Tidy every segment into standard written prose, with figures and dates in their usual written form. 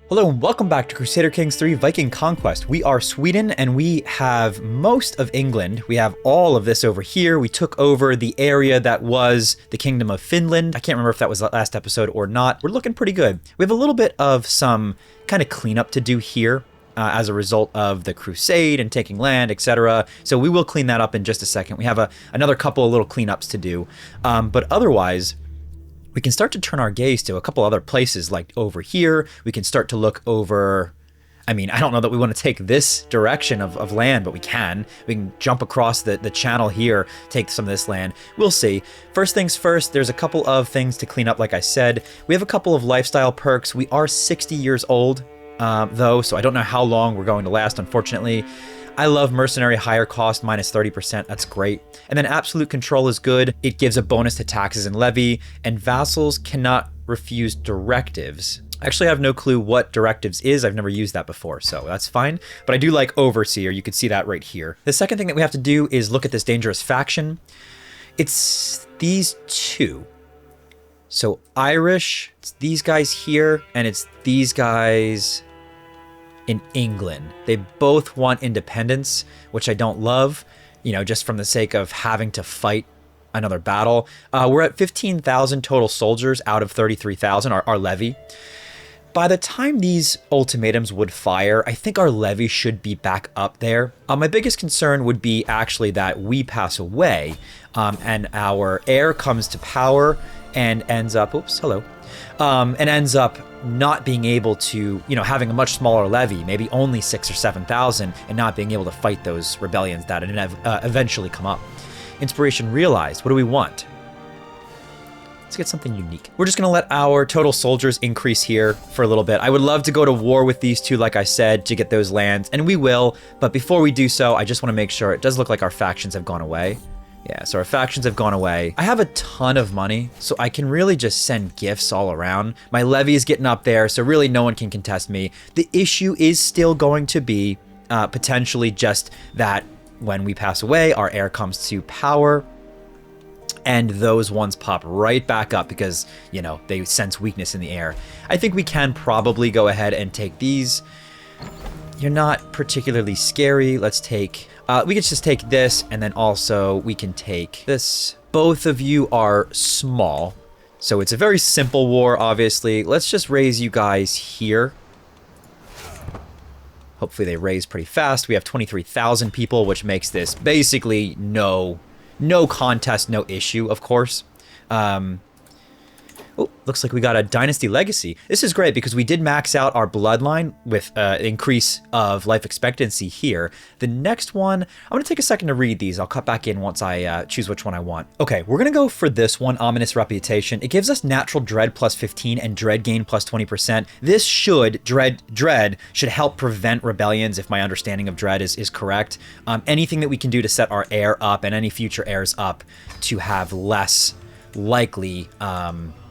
Hello and welcome back to Crusader Kings III Viking Conquest. We are Sweden and we have most of England. We have all of this over here. We took over the area that was the Kingdom of Finland. I can't remember if that was the last episode or not. We're looking pretty good. We have a little bit of some kind of cleanup to do here as a result of the Crusade and taking land, etc. So we will clean that up in just a second. We have another couple of little cleanups to do. But otherwise, we can start to turn our gaze to a couple other places, like over here. We can start to look over, I mean, I don't know that we want to take this direction of land, but we can. We can jump across the channel here, take some of this land. We'll see. First things first, there's a couple of things to clean up, like I said. We have a couple of lifestyle perks. We are 60 years old, though, so I don't know how long we're going to last, unfortunately. I love mercenary higher cost, minus 30%, that's great. And then absolute control is good. It gives a bonus to taxes and levy, and vassals cannot refuse directives. I actually have no clue what directives is. I've never used that before, so that's fine. But I do like overseer, you can see that right here. The second thing that we have to do is look at this dangerous faction. It's these two. So Irish, it's these guys here, and it's these guys in England. They both want independence, which I don't love, you know, just from the sake of having to fight another battle. We're at 15,000 total soldiers out of 33,000, our levy. By the time these ultimatums would fire, I think our levy should be back up there. My biggest concern would be actually that we pass away and our heir comes to power and ends up, and ends up not being able to, you know, having a much smaller levy, maybe only 6,000 or 7,000, and not being able to fight those rebellions that eventually come up. Inspiration realized. What do we want? Let's get something unique. We're just gonna let our total soldiers increase here for a little bit. I would love to go to war with these two, like I said, to get those lands, and we will, but before we do so, I just wanna make sure. It does look like our factions have gone away. Yeah, so our factions have gone away. I have a ton of money, so I can really just send gifts all around. My levy is getting up there, so really no one can contest me. The issue is still going to be potentially just that when we pass away, our heir comes to power, and those ones pop right back up because, you know, they sense weakness in the air. I think we can probably go ahead and take these. You're not particularly scary. Let's take... we could just take this, and then also we can take this. Both of you are small, so it's a very simple war, obviously. Let's just raise you guys here. Hopefully they raise pretty fast. We have 23,000 people, which makes this basically no contest, no issue, of course. Oh, looks like we got a dynasty legacy. This is great because we did max out our bloodline with increase of life expectancy here. The next one, I'm gonna take a second to read these. I'll cut back in once I choose which one I want. Okay, we're gonna go for this one, ominous reputation. It gives us natural dread plus 15 and dread gain plus 20%. This should, dread should help prevent rebellions if my understanding of dread is correct. Anything that we can do to set our heir up and any future heirs up to have less likely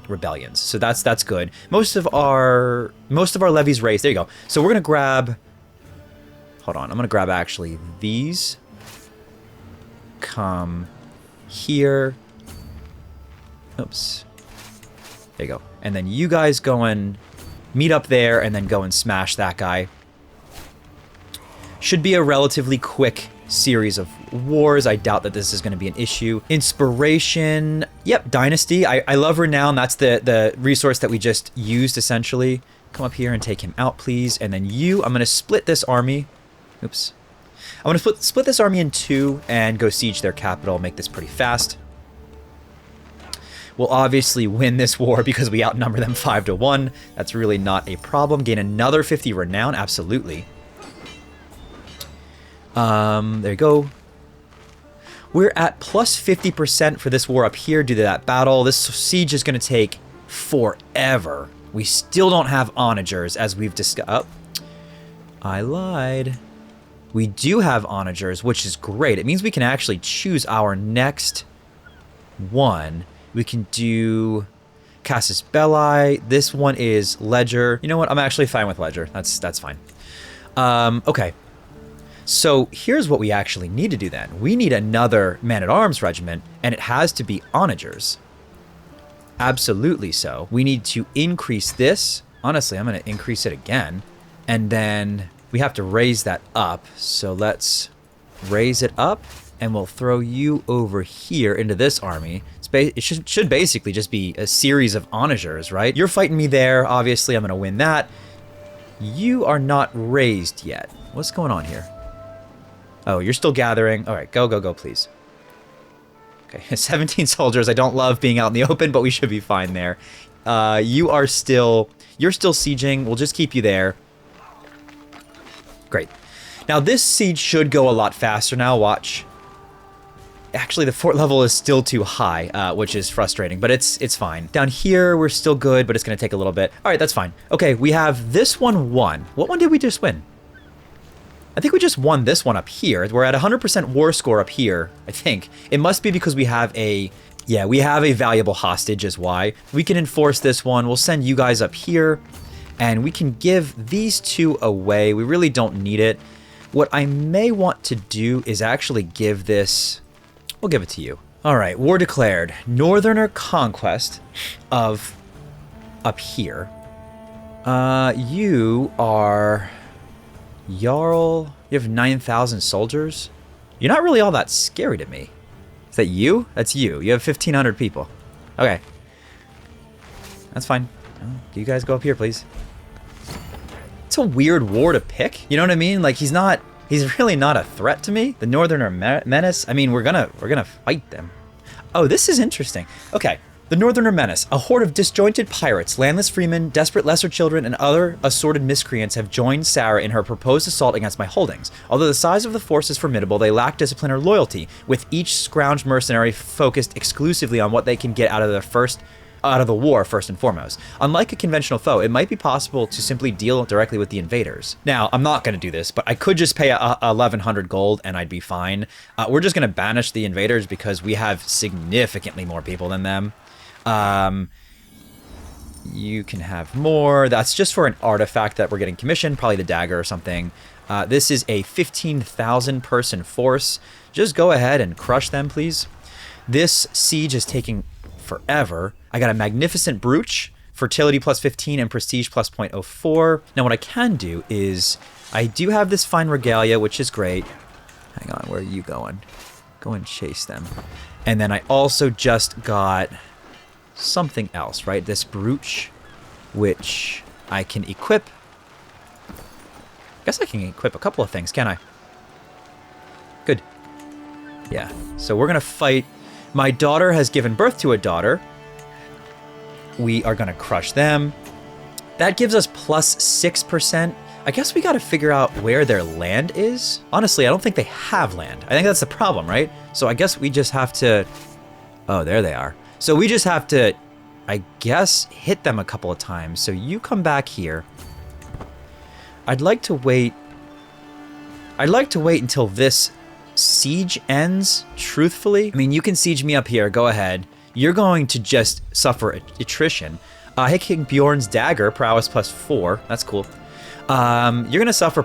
rebellions. So that's good. Most of our levies raised. There you go. So we're gonna grab, hold on, I'm gonna grab actually these. Come here. Oops. There you go. And then you guys go and meet up there and then go and smash that guy. Should be a relatively quick series of wars. I doubt that this is going to be an issue. Inspiration, yep, dynasty. I love renown. That's the resource that we just used essentially. Come up here and take him out, please. And then you, I'm going to split this army. Oops. I'm going to split this army in two and go siege their capital, make this pretty fast. We'll obviously win this war because we outnumber them 5-1. That's really not a problem. Gain another 50 renown, absolutely. There you go. We're at plus 50% for this war up here due to that battle. This siege is going to take forever. We still don't have onagers, as we've discussed. Oh, I lied. We do have onagers, which is great. It means we can actually choose our next one. We can do Casus Belli. This one is Ledger. You know what? I'm actually fine with Ledger. That's fine. Okay. So here's what we actually need to do then. We need another man-at-arms regiment, and it has to be onagers. Absolutely so. We need to increase this Honestly, I'm going to increase it again. And then we have to raise that up. So let's raise it up. And we'll throw you over here into this army. It should basically just be a series of onagers, right? You're fighting me there. Obviously, I'm going to win that. You are not raised yet. What's going on here? Oh, you're still gathering. All right, go, go, go, please. Okay, 17 soldiers. I don't love being out in the open, but we should be fine there. You're still sieging. We'll just keep you there. Great. Now, this siege should go a lot faster now. Watch. Actually, the fort level is still too high, which is frustrating, but it's fine. Down here, we're still good, but it's going to take a little bit. All right, that's fine. Okay, we have this one won. What one did we just win? I think we just won this one up here. We're at 100% war score up here, I think. It must be because we have a... Yeah, we have a valuable hostage is why. We can enforce this one. We'll send you guys up here, and we can give these two away. We really don't need it. What I may want to do is actually give this... We'll give it to you. All right, war declared. Northerner conquest of up here. You are Jarl. You have 9,000 soldiers. You're not really all that scary to me. Is that you? That's you. You have 1,500 people. Okay. That's fine. You guys go up here, please. It's a weird war to pick. You know what I mean? Like, he's really not a threat to me. The Northerner Menace. I mean, we're gonna fight them. Oh, this is interesting. Okay. The Northerner Menace, a horde of disjointed pirates, landless freemen, desperate lesser children, and other assorted miscreants have joined Sarah in her proposed assault against my holdings. Although the size of the force is formidable, they lack discipline or loyalty, with each scrounged mercenary focused exclusively on what they can get out of the war first and foremost. Unlike a conventional foe, it might be possible to simply deal directly with the invaders. Now, I'm not going to do this, but I could just pay 1,100 gold and I'd be fine. We're just going to banish the invaders because we have significantly more people than them. You can have more. That's just for an artifact that we're getting commissioned, probably the dagger or something. This is a 15,000 person force. Just go ahead and crush them, please. This siege is taking forever. I got a magnificent brooch, fertility plus 15 and prestige plus 0.04. Now what I can do is, I do have this fine regalia, which is great. Hang on, where are you going? Go and chase them. And then I also just got something else, right? This brooch, which I can equip. I guess I can equip a couple of things, can I? Good. Yeah, so we're gonna fight. My daughter has given birth to a daughter. We are gonna crush them. That gives us plus 6%. I guess we gotta figure out where their land is. Honestly, I don't think they have land. I think that's the problem, right? So I guess we just have to... Oh, there they are. So we just have to, I guess, hit them a couple of times. So you come back here. I'd like to wait until this siege ends, truthfully. I mean, you can siege me up here. Go ahead. You're going to just suffer attrition. Hey, King Bjorn's dagger, prowess plus 4. That's cool. You're going to suffer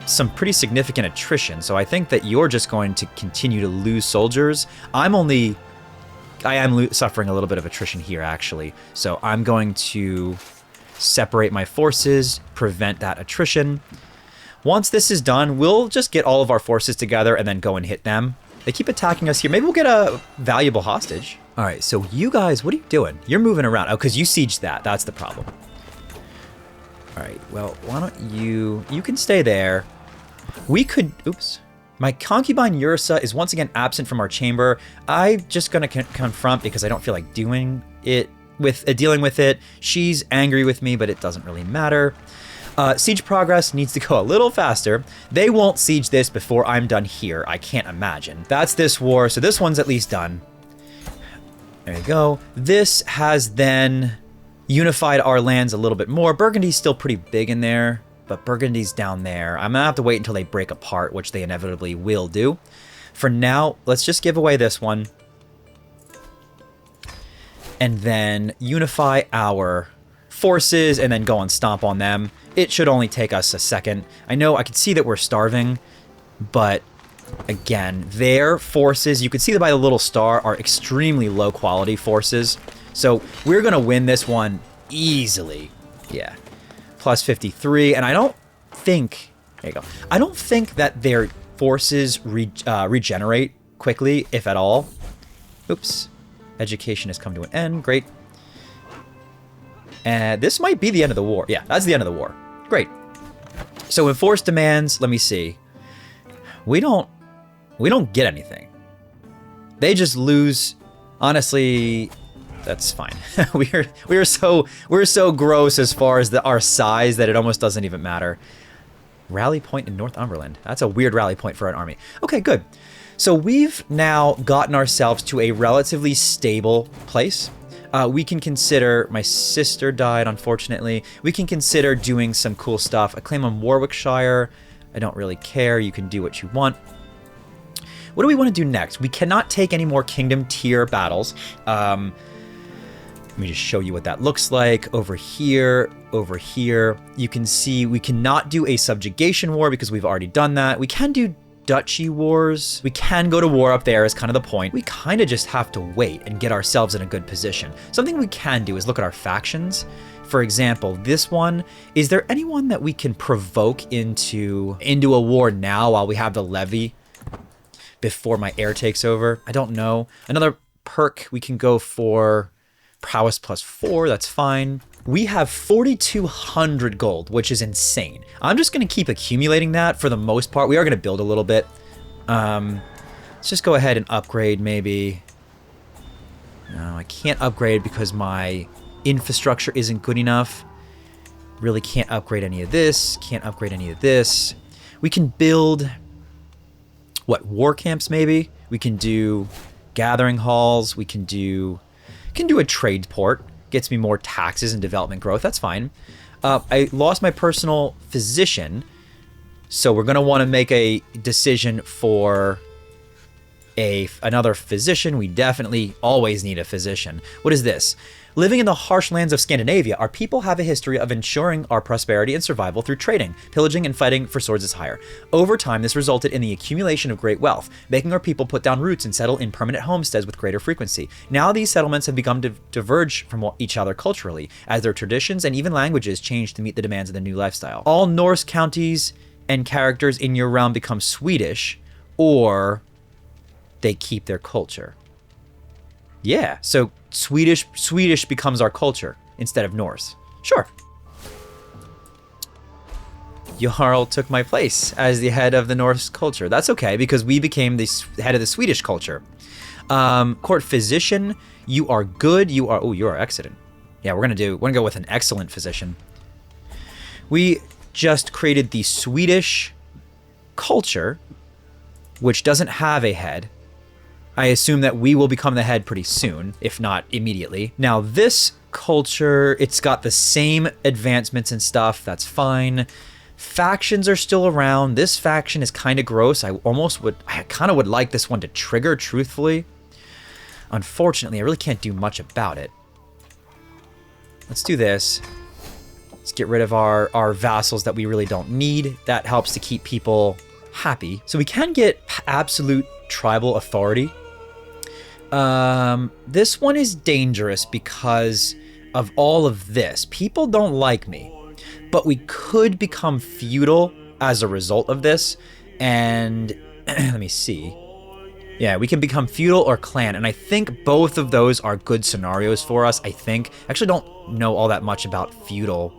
some pretty significant attrition. So I think that you're just going to continue to lose soldiers. I am suffering a little bit of attrition here, actually. So I'm going to separate my forces, prevent that attrition. Once this is done, we'll just get all of our forces together and then go and hit them. They keep attacking us here. Maybe we'll get a valuable hostage. All right, so you guys, what are you doing? You're moving around. Oh, because you sieged that. That's the problem. All right, well, why don't you can stay there. We could, oops. My concubine Ursa is once again absent from our chamber. I'm just gonna confront because I don't feel like dealing with it. She's angry with me, but it doesn't really matter. Siege progress needs to go a little faster. They won't siege this before I'm done here. I can't imagine. That's this war, so this one's at least done. There you go. This has then unified our lands a little bit more. Burgundy's still pretty big in there, but Burgundy's down there. I'm gonna have to wait until they break apart, which they inevitably will do. For now, let's just give away this one. And then unify our forces and then go and stomp on them. It should only take us a second. I know I can see that we're starving, but again, their forces, you can see that by the little star, are extremely low quality forces. So we're gonna win this one easily. Yeah. Plus 53. And I don't think... There you go. I don't think that their forces regenerate quickly, if at all. Oops. Education has come to an end. Great. And this might be the end of the war. Yeah, that's the end of the war. Great. So enforced demands, let me see. We don't get anything. They just lose. Honestly, that's fine. we're so gross as far as our size that it almost doesn't even matter. Rally point in Northumberland. That's a weird rally point for an army. Okay, good. So we've now gotten ourselves to a relatively stable place. We can consider... My sister died, unfortunately. We can consider doing some cool stuff. A claim on Warwickshire. I don't really care. You can do what you want. What do we want to do next? We cannot take any more kingdom tier battles. Let me just show you what that looks like. Over here, you can see we cannot do a subjugation war because we've already done that. We can do duchy wars. We can go to war up there is kind of the point. We kind of just have to wait and get ourselves in a good position. Something we can do is look at our factions. For example, this one, is there anyone that we can provoke into a war now while we have the levy before my heir takes over? I don't know. Another perk, we can go for prowess plus 4, that's fine. We have 4,200 gold, which is insane. I'm just going to keep accumulating that for the most part. We are going to build a little bit. Let's just go ahead and upgrade maybe. No, I can't upgrade because my infrastructure isn't good enough. Really can't upgrade any of this. Can't upgrade any of this. We can build, what, war camps maybe? We can do gathering halls. We can do a trade port. Gets me more taxes and development growth. That's fine. I lost my personal physician, so we're going to want to make a decision for another physician. We definitely always need a physician. What is this? Living in the harsh lands of Scandinavia, our people have a history of ensuring our prosperity and survival through trading, pillaging, and fighting for swords as hire. Over time, this resulted in the accumulation of great wealth, making our people put down roots and settle in permanent homesteads with greater frequency. Now these settlements have begun to diverge from each other culturally, as their traditions and even languages change to meet the demands of the new lifestyle. All Norse counties and characters in your realm become Swedish, or they keep their culture. Yeah, so Swedish becomes our culture instead of Norse. Sure. Jarl took my place as the head of the Norse culture. That's okay, because we became the head of the Swedish culture. Court physician, you are good. You are excellent. Yeah, we're gonna go with an excellent physician. We just created the Swedish culture, which doesn't have a head. I assume that we will become the head pretty soon, if not immediately. Now this culture, it's got the same advancements and stuff. That's fine. Factions are still around. This faction is kind of gross. I kind of would like this one to trigger, truthfully. Unfortunately, I really can't do much about it. Let's do this. Let's get rid of our vassals that we really don't need. That helps to keep people happy. So we can get absolute tribal authority. This one is dangerous because of all of this. People don't like me, but we could become feudal as a result of this. And let me see. Yeah, we can become feudal or clan. And I think both of those are good scenarios for us. I actually don't know all that much about feudal.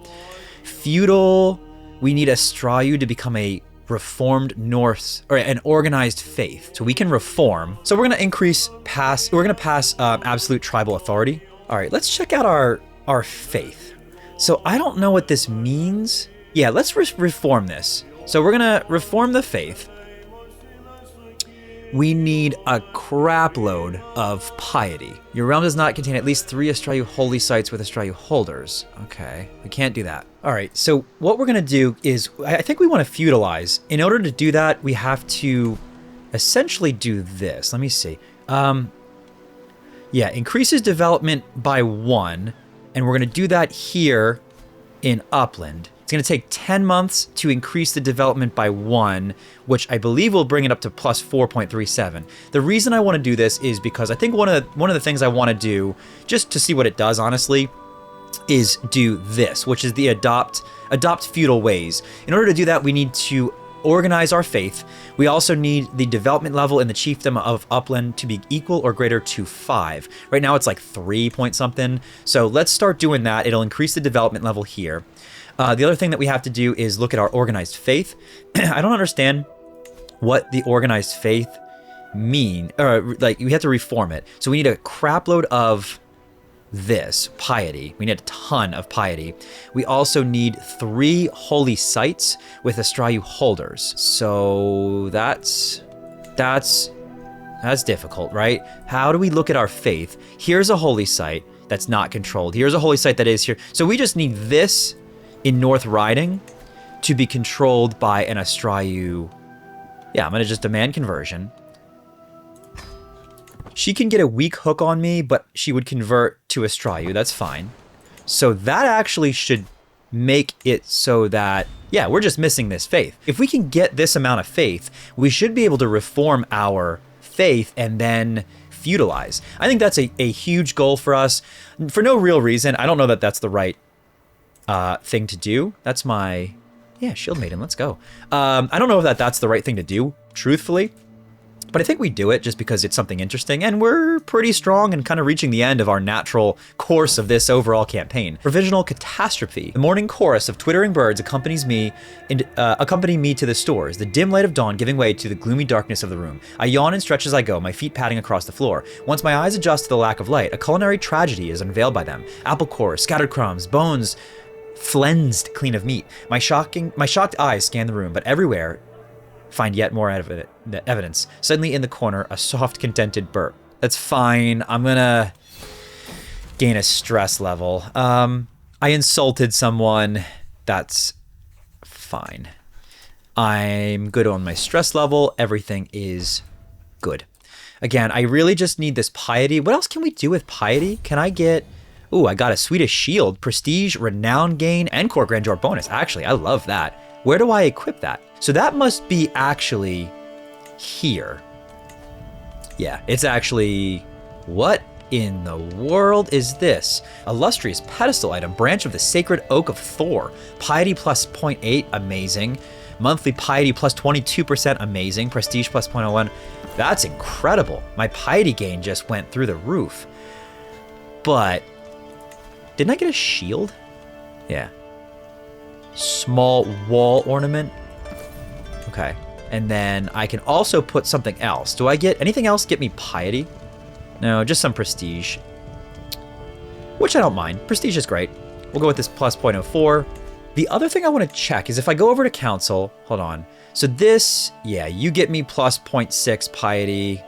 Feudal, we need a Strayu to become a reformed Norse, or an organized faith, so we can reform. So we're going to pass absolute tribal authority. All right, let's check out our faith. So I don't know what this means. Yeah, let's reform this. So we're going to reform the faith. We need a crap load of piety. Your realm does not contain at least 3 Astrayu holy sites with Astrayu holders. Okay, we can't do that. All right, so what we're gonna do is, I think we wanna feudalize. In order to do that, we have to essentially do this. Let me see. Yeah, increases development by 1, and we're gonna do that here in Upland. It's going to take 10 months to increase the development by 1, which I believe will bring it up to plus 4.37. The reason I want to do this is because I think one of the things I want to do, just to see what it does, honestly, is do this, which is the adopt feudal ways. In order to do that, we need to organize our faith. We also need the development level in the chiefdom of Upland to be equal or greater to 5. Right now it's like 3 point something. So let's start doing that. It'll increase the development level here. The other thing that we have to do is look at our organized faith. I don't understand what the organized faith mean, or like we have to reform it. So we need a crap load of this piety. We need a ton of piety. We also need 3 holy sites with Astrayu holders. So that's difficult, right? How do we look at our faith? Here's a holy site that's not controlled. Here's a holy site that is here. So we just need this in North Riding to be controlled by an Astrayu. Yeah, I'm gonna just demand conversion. She can get a weak hook on me, but she would convert to Astrayu. That's fine. So that actually should make it so that, yeah, we're just missing this faith. If we can get this amount of faith, we should be able to reform our faith and then feudalize. I think that's a huge goal for us for no real reason. I don't know that that's the right thing to do. That's my, yeah, Shield Maiden, let's go. I don't know if that's the right thing to do, truthfully. But I think we do it just because it's something interesting, and we're pretty strong and kind of reaching the end of our natural course of this overall campaign. Provisional catastrophe. The morning chorus of twittering birds accompany me to the stores, the dim light of dawn giving way to the gloomy darkness of the room. I yawn and stretch as I go, my feet padding across the floor. Once my eyes adjust to the lack of light, a culinary tragedy is unveiled by them. Apple cores, scattered crumbs, bones flensed clean of meat. My shocked eyes scan the room, but everywhere find yet more evidence. Suddenly in the corner, a soft, contented burp. That's fine. I'm gonna gain a stress level. I insulted someone. That's fine. I'm good on my stress level. Everything is good. Again, I really just need this piety. What else can we do with piety? Can I get... Ooh, I got a Swedish shield, prestige, renown gain, and core grandeur bonus. Actually, I love that. Where do I equip that? So that must be actually here. Yeah, it's actually... What in the world is this? Illustrious pedestal item, branch of the sacred oak of Thor. Piety plus 0.8, amazing. Monthly piety plus 22%, amazing. Prestige plus 0.01. That's incredible. My piety gain just went through the roof. But didn't I get a shield? Yeah. Small wall ornament. Okay. And then I can also put something else. Do I get anything else get me piety? No, just some prestige. Which I don't mind. Prestige is great. We'll go with this plus 0.04. The other thing I want to check is if I go over to council, hold on. So this, yeah, you get me plus 0.6 piety.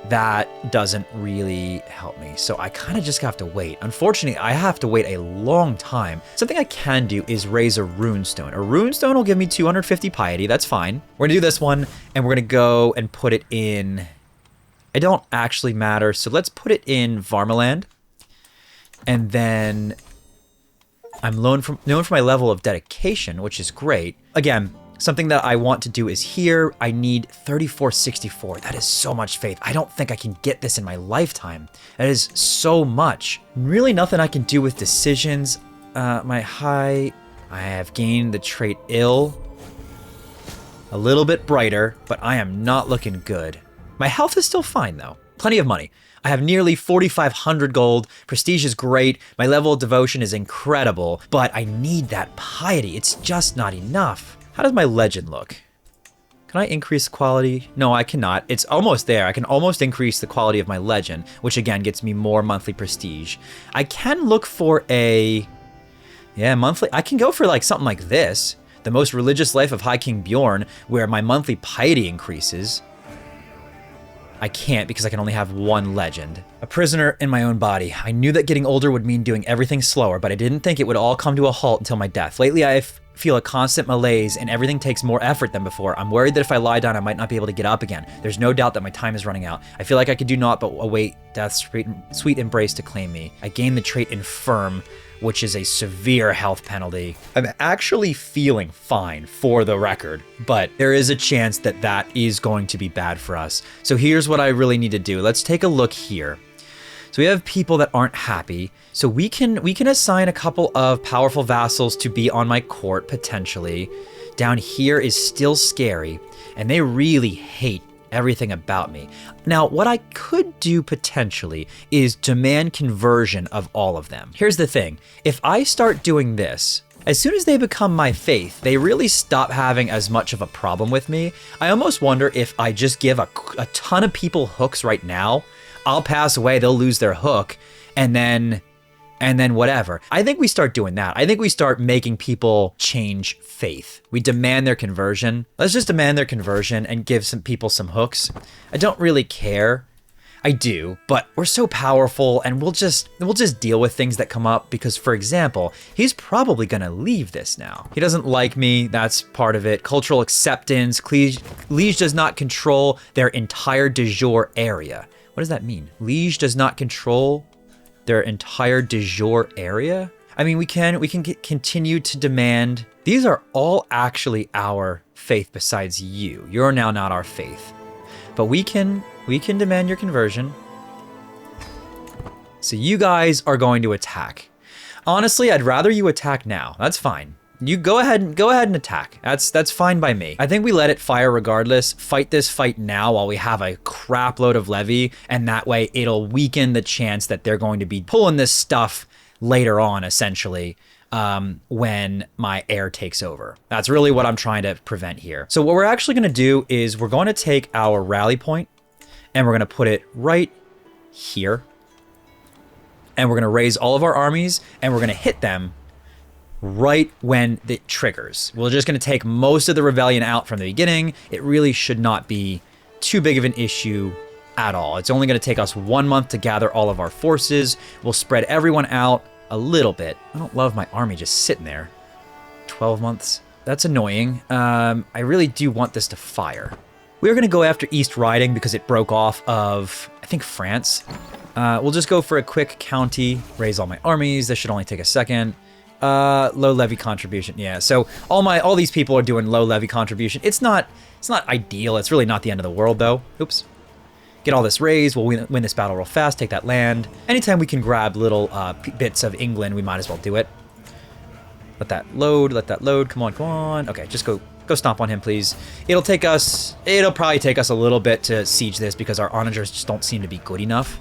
That doesn't really help me. So I kind of just have to wait. Unfortunately, I have to wait a long time. Something I can do is raise a runestone. A runestone will give me 250 piety. That's fine. We're gonna do this one and we're gonna go and put it in, it don't actually matter. So let's put it in Varmaland. And then I'm known for my level of dedication, which is great. Again, something that I want to do is here, I need 3464. That is so much faith. I don't think I can get this in my lifetime. That is so much. Really nothing I can do with decisions. My high, I have gained the trait ill. A little bit brighter, but I am not looking good. My health is still fine though. Plenty of money. I have nearly 4,500 gold. Prestige is great. My level of devotion is incredible, but I need that piety. It's just not enough. How does my legend look? Can I increase quality? No, I cannot. It's almost there. I can almost increase the quality of my legend, which again gets me more monthly prestige. I can look for a, yeah, monthly. I can go for like something like this. The most religious life of High King Bjorn, where my monthly piety increases. I can't because I can only have one legend. A prisoner in my own body. I knew that getting older would mean doing everything slower, but I didn't think it would all come to a halt until my death. Lately, I feel a constant malaise and everything takes more effort than before. I'm worried that if I lie down, I might not be able to get up again. There's no doubt that my time is running out. I feel like I could do naught but await death's sweet embrace to claim me. I gain the trait infirm, which is a severe health penalty. I'm actually feeling fine for the record, but there is a chance that that is going to be bad for us. So here's what I really need to do. Let's take a look here. So we have people that aren't happy. So we can assign a couple of powerful vassals to be on my court, potentially. Down here is still scary, and they really hate everything about me. Now, what I could do potentially is demand conversion of all of them. Here's the thing. If I start doing this, as soon as they become my faith, they really stop having as much of a problem with me. I almost wonder if I just give a ton of people hooks right now, I'll pass away, they'll lose their hook, and then whatever. I think we start doing that. I think we start making people change faith. We demand their conversion. Let's just demand their conversion and give some people some hooks. I don't really care. I do, but we're so powerful, and we'll just deal with things that come up because, for example, he's probably gonna leave this now. He doesn't like me, that's part of it. Cultural acceptance, liege does not control their entire de jure area. What does that mean? Liege does not control their entire de jure area? I mean, we can continue to demand. These are all actually our faith besides you. You're now not our faith. But we can demand your conversion. So you guys are going to attack. Honestly, I'd rather you attack now. That's fine. You go ahead and attack. That's fine by me. I think we let it fire regardless. Fight this fight now while we have a crap load of levy, and that way it'll weaken the chance that they're going to be pulling this stuff later on, essentially, when my heir takes over. That's really what I'm trying to prevent here. So what we're actually going to do is we're going to take our rally point and we're going to put it right here. And we're going to raise all of our armies and we're going to hit them right when it triggers. We're just going to take most of the rebellion out from the beginning. It really should not be too big of an issue at all. It's only going to take us 1 month to gather all of our forces. We'll spread everyone out a little bit. I don't love my army just sitting there. 12 months. That's annoying. I really do want this to fire. We're going to go after East Riding because it broke off of, I think, France. We'll just go for a quick county, raise all my armies. This should only take a second. Low levy contribution. Yeah, so all these people are doing low levy contribution. It's not ideal. It's really not the end of the world though. Oops. Get all this raised. We'll win this battle real fast. Take that land. Anytime we can grab little bits of England, we might as well do it. Let that load. Let that load. Come on, come on. Okay, just go stomp on him, please. It'll probably take us a little bit to siege this because our onagers just don't seem to be good enough.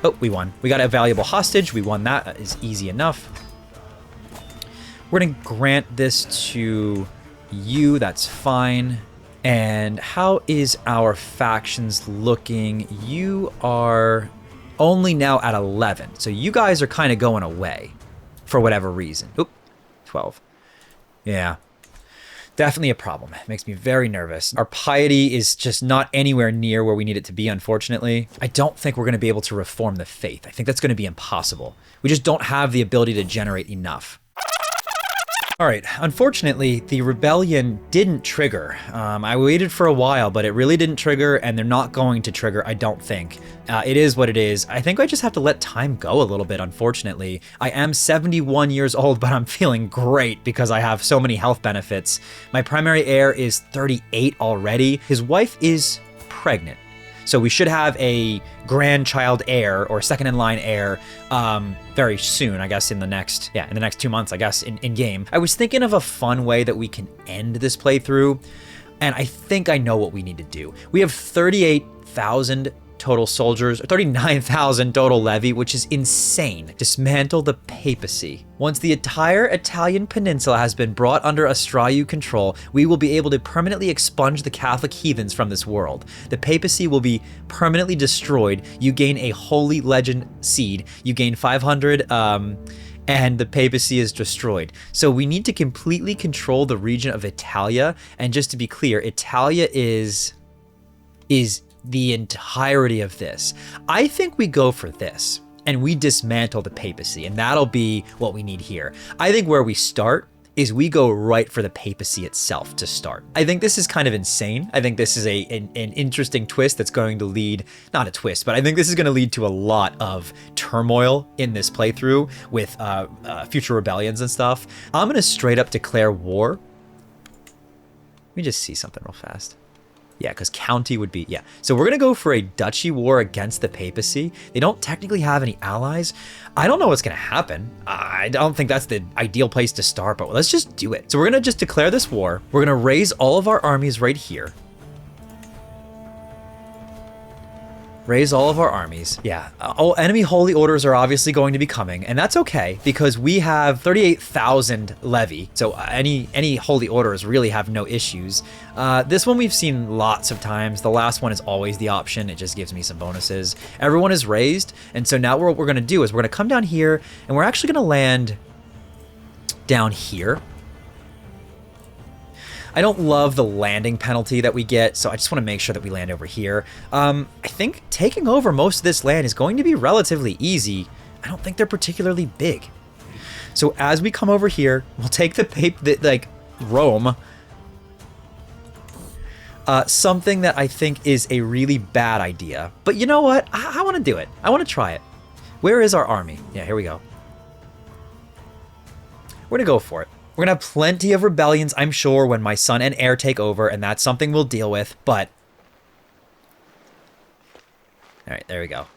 Oh, we won. We got a valuable hostage. We won that. That is easy enough. We're going to grant this to you. That's fine. And how is our factions looking? You are only now at 11. So you guys are kind of going away for whatever reason. Oop, 12. Yeah, definitely a problem. It makes me very nervous. Our piety is just not anywhere near where we need it to be, unfortunately. I don't think we're going to be able to reform the faith. I think that's going to be impossible. We just don't have the ability to generate enough. All right, unfortunately, the rebellion didn't trigger. I waited for a while, but it really didn't trigger, and they're not going to trigger, I don't think. It is what it is. I think I just have to let time go a little bit, unfortunately. I am 71 years old, but I'm feeling great because I have so many health benefits. My primary heir is 38 already. His wife is pregnant. So we should have a grandchild heir or second in line heir very soon, I guess in the next 2 months, I guess, in game. I was thinking of a fun way that we can end this playthrough, and I think I know what we need to do. We have 38,000 total soldiers, 39,000 total levy, which is insane. Dismantle the papacy. Once the entire Italian peninsula has been brought under Austrayu control, we will be able to permanently expunge the Catholic heathens from this world. The papacy will be permanently destroyed. You gain a holy legend seed. You gain 500, and the papacy is destroyed. So we need to completely control the region of Italia. And just to be clear, Italia is the entirety of this. I think we go for this and we dismantle the papacy, and that'll be what we need here. I think where we start is we go right for the papacy itself to start. I think this is kind of insane. I think this is an interesting twist that's going to lead, not a twist, but I think this is going to lead to a lot of turmoil in this playthrough with future rebellions and stuff. I'm going to straight up declare war. Let me just see something real fast. Yeah, because county would be, yeah. So we're going to go for a duchy war against the papacy. They don't technically have any allies. I don't know what's going to happen. I don't think that's the ideal place to start, but let's just do it. So we're going to just declare this war. We're going to raise all of our armies right here. Raise all of our armies. Yeah. All enemy holy orders are obviously going to be coming, and that's okay because we have 38,000 levy. So any holy orders really have no issues. This one we've seen lots of times. The last one is always the option. It just gives me some bonuses. Everyone is raised, and so now what we're going to do is we're going to come down here, and we're actually going to land down here. I don't love the landing penalty that we get, so I just want to make sure that we land over here. I think taking over most of this land is going to be relatively easy. I don't think they're particularly big. So as we come over here, we'll take like Rome. Something that I think is a really bad idea. But you know what? I want to do it. I want to try it. Where is our army? Yeah, here we go. We're going to go for it. We're going to have plenty of rebellions, I'm sure, when my son and heir take over, and that's something we'll deal with, but... Alright, there we go.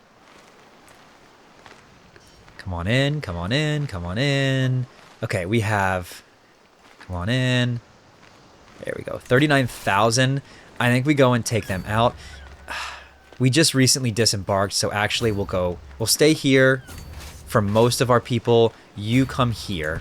Come on in, come on in, come on in. Okay, we have... Come on in. There we go. 39,000. I think we go and take them out. We just recently disembarked, so actually we'll stay here for most of our people. You come here.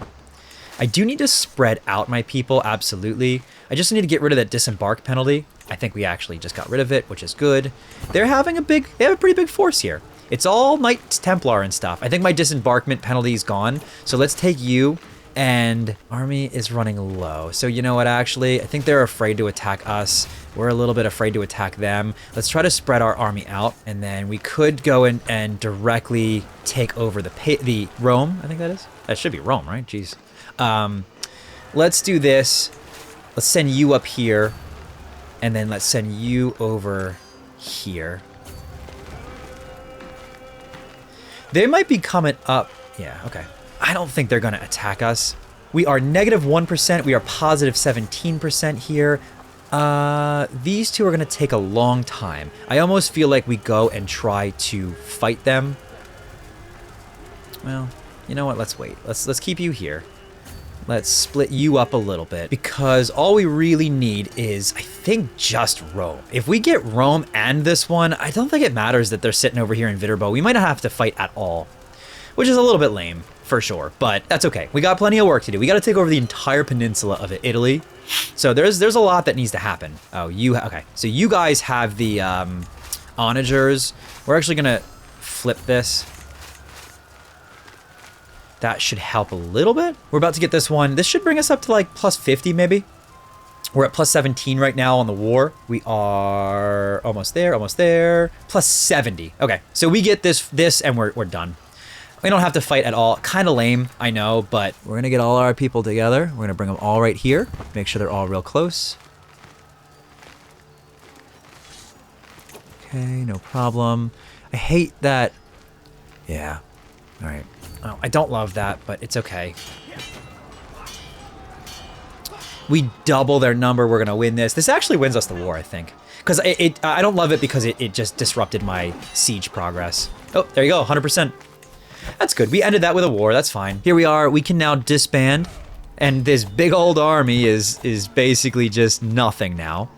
I do need to spread out my people, absolutely. I just need to get rid of that disembark penalty. I think we actually just got rid of it, which is good. They have a pretty big force here. It's all Knights Templar and stuff. I think my disembarkment penalty is gone. So let's take you, and army is running low. So you know what, actually, I think they're afraid to attack us. We're a little bit afraid to attack them. Let's try to spread our army out, and then we could go in and directly take over the Rome, I think that is. That should be Rome, right? Jeez. Let's do this. Let's send you up here, and then let's send you over here. They might be coming up. Yeah, okay. I don't think they're going to attack us. We are negative 1%. We are positive 17% here. These two are going to take a long time. I almost feel like we go and try to fight them. Well, you know what? Let's wait. Let's keep you here. Let's split you up a little bit, because all we really need is, I think, just Rome. If we get Rome and this one, I don't think it matters that they're sitting over here in Viterbo. We might not have to fight at all, which is a little bit lame, for sure, but that's okay. We got plenty of work to do. We got to take over the entire peninsula of Italy, so there's a lot that needs to happen. Oh, okay. So you guys have the onagers. We're actually going to flip this. That should help a little bit. We're about to get this one. This should bring us up to like plus 50 maybe. We're at plus 17 right now on the war. We are almost there, almost there. Plus 70. Okay, so we get this and we're done. We don't have to fight at all. Kind of lame, I know, but we're going to get all our people together. We're going to bring them all right here. Make sure they're all real close. Okay, no problem. I hate that. Yeah, all right. Oh, I don't love that, but it's okay. We double their number. We're going to win this. This actually wins us the war, I think. Because I don't love it because it just disrupted my siege progress. Oh, there you go, 100%. That's good. We ended that with a war. That's fine. Here we are. We can now disband. And this big old army is basically just nothing now.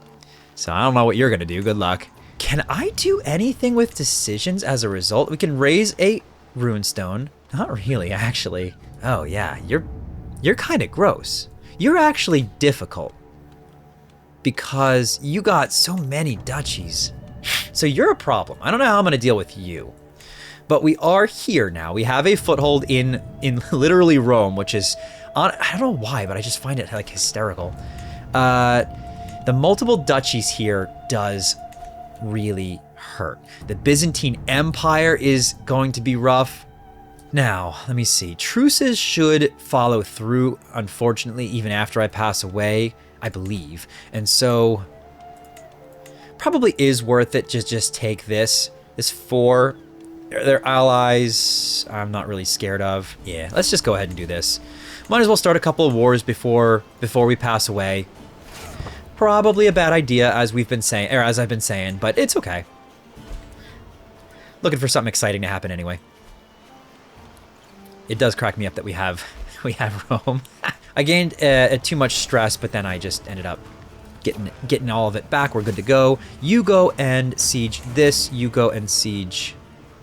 So I don't know what you're going to do. Good luck. Can I do anything with decisions as a result? We can raise a runestone. Not really, actually. Oh, yeah. You're kind of gross. You're actually difficult. Because you got so many duchies. So you're a problem. I don't know how I'm going to deal with you. But we are here now. We have a foothold in literally Rome, which is... I don't know why, but I just find it, like, hysterical. The multiple duchies here does really hurt. The Byzantine Empire is going to be rough. Now, let me see. Truces should follow through, unfortunately, even after I pass away, I believe. And so, probably is worth it to just take this. This 4, their allies, I'm not really scared of. Yeah, let's just go ahead and do this. Might as well start a couple of wars before we pass away. Probably a bad idea, as we've been saying, or as I've been saying, but it's okay. Looking for something exciting to happen anyway. It does crack me up that we have Rome. I gained too much stress, but then I just ended up getting all of it back. We're good to go. You go and siege this. You go and siege,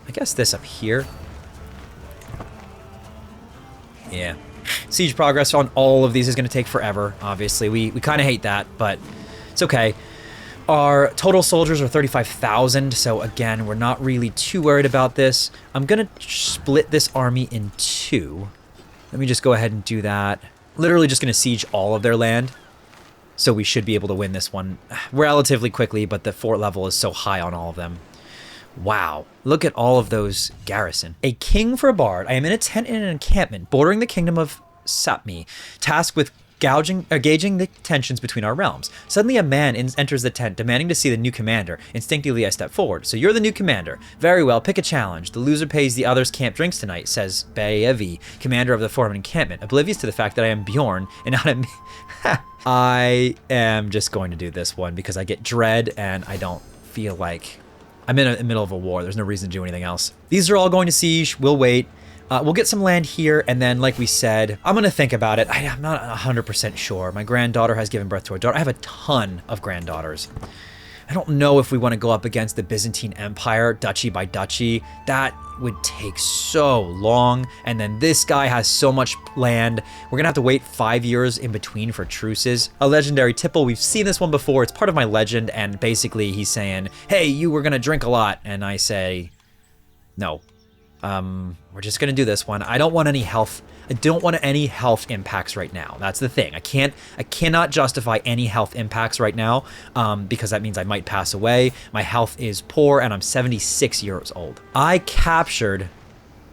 I guess, this up here. Yeah. Siege progress on all of these is going to take forever, obviously. We kind of hate that, but it's okay. Our total soldiers are 35,000, so again, we're not really too worried about this. I'm going to split this army in two. Let me just go ahead and do that. Literally just going to siege all of their land, so we should be able to win this one relatively quickly, but the fort level is so high on all of them. Wow, look at all of those garrison. A king for a bard. I am in a tent in an encampment bordering the kingdom of Sapmi, tasked with gauging the tensions between our realms. Suddenly a man enters the tent demanding to see the new commander. Instinctively I step forward. So you're the new commander. Very well, pick a challenge. The loser pays the other's camp drinks tonight, says Baevi, commander of the foreman encampment, oblivious to the fact that I am Bjorn and not a... I am just going to do this one because I get dread and I don't feel like... I'm in the middle of a war. There's no reason to do anything else. These are all going to siege. We'll wait. We'll get some land here, and then, like we said, I'm going to think about it. I'm not 100% sure. My granddaughter has given birth to a daughter. I have a ton of granddaughters. I don't know if we want to go up against the Byzantine Empire, duchy by duchy. That would take so long, and then this guy has so much land. We're going to have to wait 5 years in between for truces. A legendary tipple. We've seen this one before. It's part of my legend, and basically he's saying, hey, you were going to drink a lot, and I say, no. We're just gonna do this one. I don't want any health. I don't want any health impacts right now. That's the thing. I cannot justify any health impacts right now, because that means I might pass away. My health is poor, and I'm 76 years old. I captured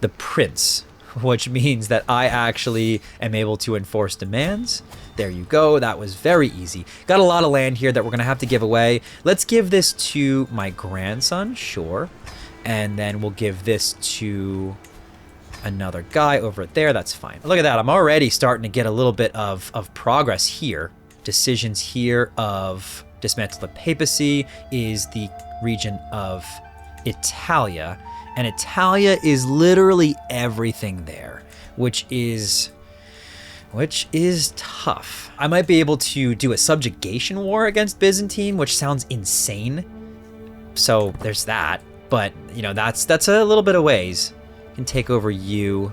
the prince, which means that I actually am able to enforce demands. There you go. That was very easy. Got a lot of land here that we're gonna have to give away. Let's give this to my grandson, sure. And then we'll give this to another guy over there. That's fine. Look at that. I'm already starting to get a little bit of progress here. Decisions here of dismantle the papacy is the region of Italia. And Italia is literally everything there, which is tough. I might be able to do a subjugation war against Byzantine, which sounds insane. So there's that. But, you know, that's a little bit of ways. We can take over you.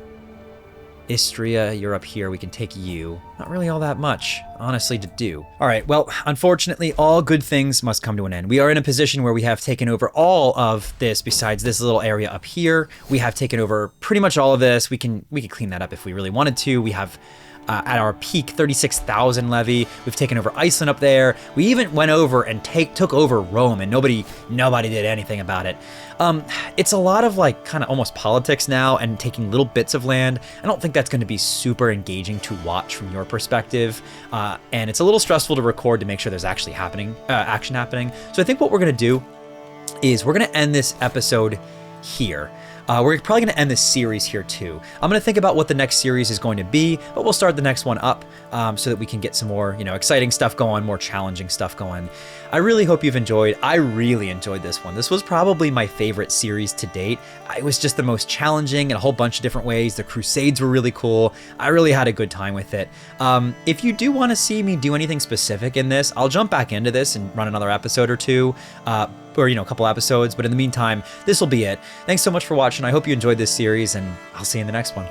Istria, you're up here. We can take you. Not really all that much, honestly, to do. All right, well, unfortunately, all good things must come to an end. We are in a position where we have taken over all of this besides this little area up here. We have taken over pretty much all of this. We can clean that up if we really wanted to. We have... at our peak, 36,000 levy. We've taken over Iceland up there. We even went over and took over Rome, and nobody did anything about it. It's a lot of like kind of almost politics now and taking little bits of land. I don't think that's going to be super engaging to watch from your perspective, and it's a little stressful to record to make sure there's actually action happening. So I think what we're going to do is we're going to end this episode here. We're probably going to end this series here too. I'm going to think about what the next series is going to be, but we'll start the next one up so that we can get some more, exciting stuff going, more challenging stuff going. I really hope you've enjoyed. I really enjoyed this one. This was probably my favorite series to date. It was just the most challenging in a whole bunch of different ways. The Crusades were really cool. I really had a good time with it. If you do want to see me do anything specific in this, I'll jump back into this and run another episode or two. Or a couple episodes, but in the meantime, this will be it. Thanks so much for watching. I hope you enjoyed this series, and I'll see you in the next one.